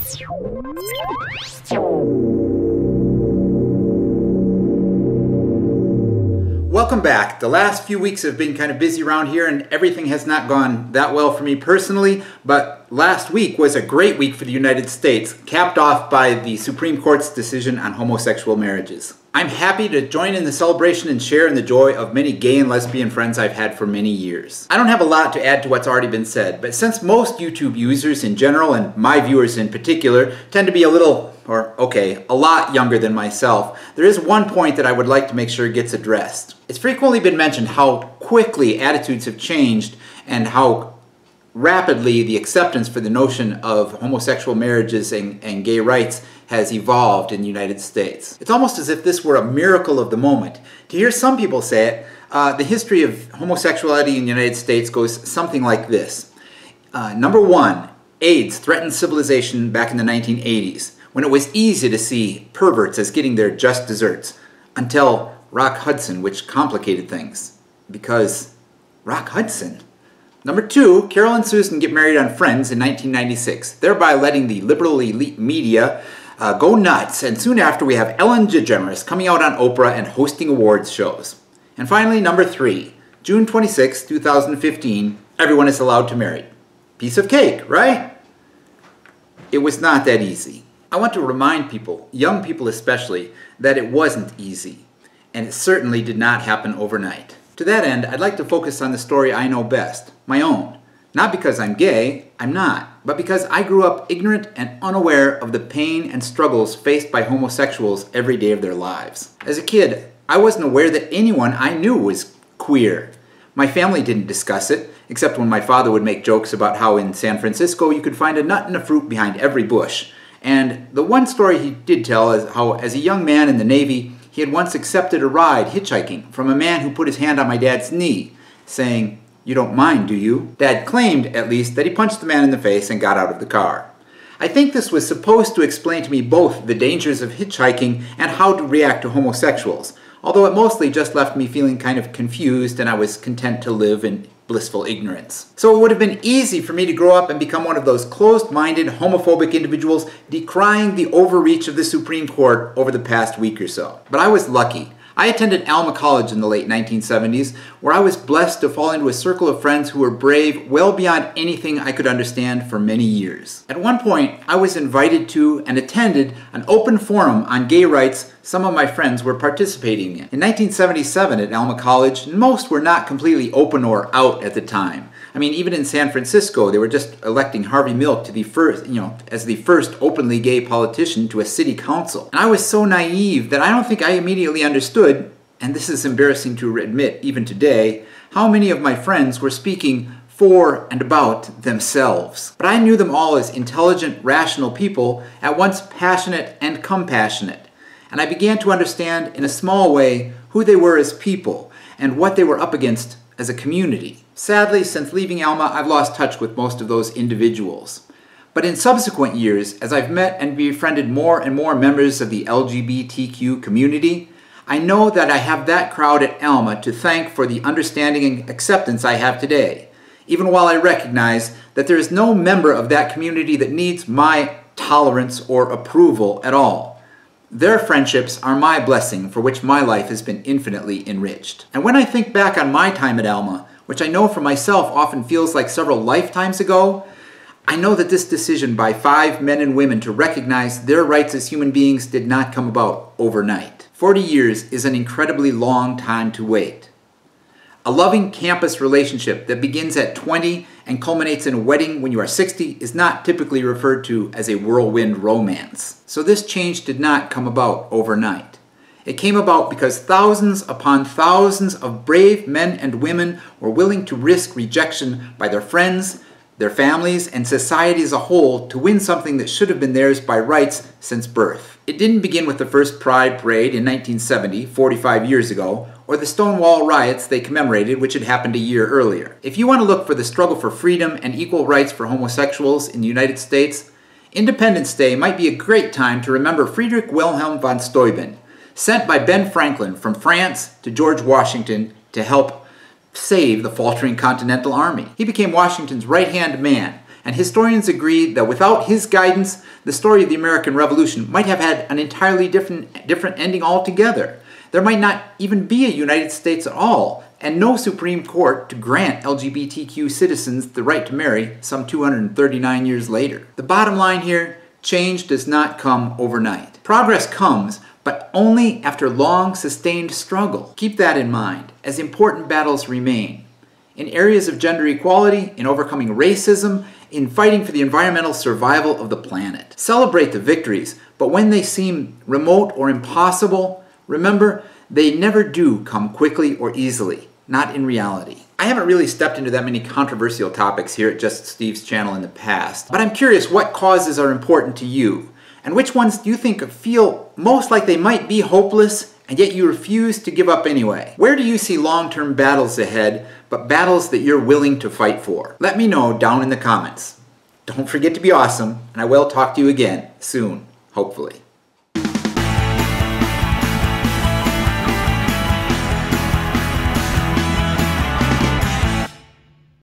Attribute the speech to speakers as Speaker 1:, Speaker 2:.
Speaker 1: Welcome back. The last few weeks have been kind of busy around here and everything has not gone that well for me personally, but last week was a great week for the United States, capped off by the Supreme Court's decision on homosexual marriages. I'm happy to join in the celebration and share in the joy of many gay and lesbian friends I've had for many years. I don't have a lot to add to what's already been said, but since most YouTube users in general, and my viewers in particular, tend to be a lot younger than myself, there is one point that I would like to make sure gets addressed. It's frequently been mentioned how quickly attitudes have changed and how rapidly the acceptance for the notion of homosexual marriages and gay rights has evolved in the United States. It's almost as if this were a miracle of the moment. To hear some people say it, the history of homosexuality in the United States goes something like this. Number one, AIDS threatened civilization back in the 1980s, when it was easy to see perverts as getting their just desserts, until Rock Hudson, which complicated things. Because Rock Hudson. Number two, Carol and Susan get married on Friends in 1996, thereby letting the liberal elite media go nuts, and soon after we have Ellen DeGeneres coming out on Oprah and hosting awards shows. And finally, number three, June 26, 2015, everyone is allowed to marry. Piece of cake, right? It was not that easy. I want to remind people, young people especially, that it wasn't easy, and it certainly did not happen overnight. To that end, I'd like to focus on the story I know best, my own. Not because I'm gay, I'm not, but because I grew up ignorant and unaware of the pain and struggles faced by homosexuals every day of their lives. As a kid, I wasn't aware that anyone I knew was queer. My family didn't discuss it, except when my father would make jokes about how in San Francisco you could find a nut and a fruit behind every bush. And the one story he did tell is how, as a young man in the Navy, he had once accepted a ride hitchhiking from a man who put his hand on my dad's knee, saying, "You don't mind, do you?" Dad claimed, at least, that he punched the man in the face and got out of the car. I think this was supposed to explain to me both the dangers of hitchhiking and how to react to homosexuals, although it mostly just left me feeling kind of confused and I was content to live in blissful ignorance. So it would have been easy for me to grow up and become one of those closed-minded, homophobic individuals decrying the overreach of the Supreme Court over the past week or so. But I was lucky. I attended Alma College in the late 1970s, where I was blessed to fall into a circle of friends who were brave well beyond anything I could understand for many years. At one point, I was invited to and attended an open forum on gay rights some of my friends were participating in. In 1977 at Alma College, most were not completely open or out at the time. I mean, even in San Francisco, they were just electing Harvey Milk to the first, as the first openly gay politician to a city council. And I was so naive that I don't think I immediately understood, and this is embarrassing to admit even today, how many of my friends were speaking for and about themselves. But I knew them all as intelligent, rational people, at once passionate and compassionate. And I began to understand in a small way who they were as people and what they were up against as a community. Sadly, since leaving Alma, I've lost touch with most of those individuals. But in subsequent years, as I've met and befriended more and more members of the LGBTQ community, I know that I have that crowd at Alma to thank for the understanding and acceptance I have today, even while I recognize that there is no member of that community that needs my tolerance or approval at all. Their friendships are my blessing for which my life has been infinitely enriched. And when I think back on my time at Alma, which I know for myself often feels like several lifetimes ago, I know that this decision by 5 men and women to recognize their rights as human beings did not come about overnight. 40 years is an incredibly long time to wait. A loving campus relationship that begins at 20 and culminates in a wedding when you are 60 is not typically referred to as a whirlwind romance. So this change did not come about overnight. It came about because thousands upon thousands of brave men and women were willing to risk rejection by their friends, their families, and society as a whole to win something that should have been theirs by rights since birth. It didn't begin with the first Pride Parade in 1970, 45 years ago, or the Stonewall riots they commemorated, which had happened a year earlier. If you want to look for the struggle for freedom and equal rights for homosexuals in the United States, Independence Day might be a great time to remember Friedrich Wilhelm von Steuben, sent by Ben Franklin from France to George Washington to help save the faltering Continental Army. He became Washington's right-hand man and historians agree that without his guidance, the story of the American Revolution might have had an entirely different ending altogether. There might not even be a United States at all, and no Supreme Court to grant LGBTQ citizens the right to marry some 239 years later. The bottom line here, change does not come overnight. Progress comes, but only after long, sustained struggle. Keep that in mind, as important battles remain. In areas of gender equality, in overcoming racism, in fighting for the environmental survival of the planet. Celebrate the victories, but when they seem remote or impossible, remember, they never do come quickly or easily, not in reality. I haven't really stepped into that many controversial topics here at Just Steve's channel in the past, but I'm curious what causes are important to you, and which ones do you think feel most like they might be hopeless, and yet you refuse to give up anyway? Where do you see long-term battles ahead, but battles that you're willing to fight for? Let me know down in the comments. Don't forget to be awesome, and I will talk to you again soon, hopefully.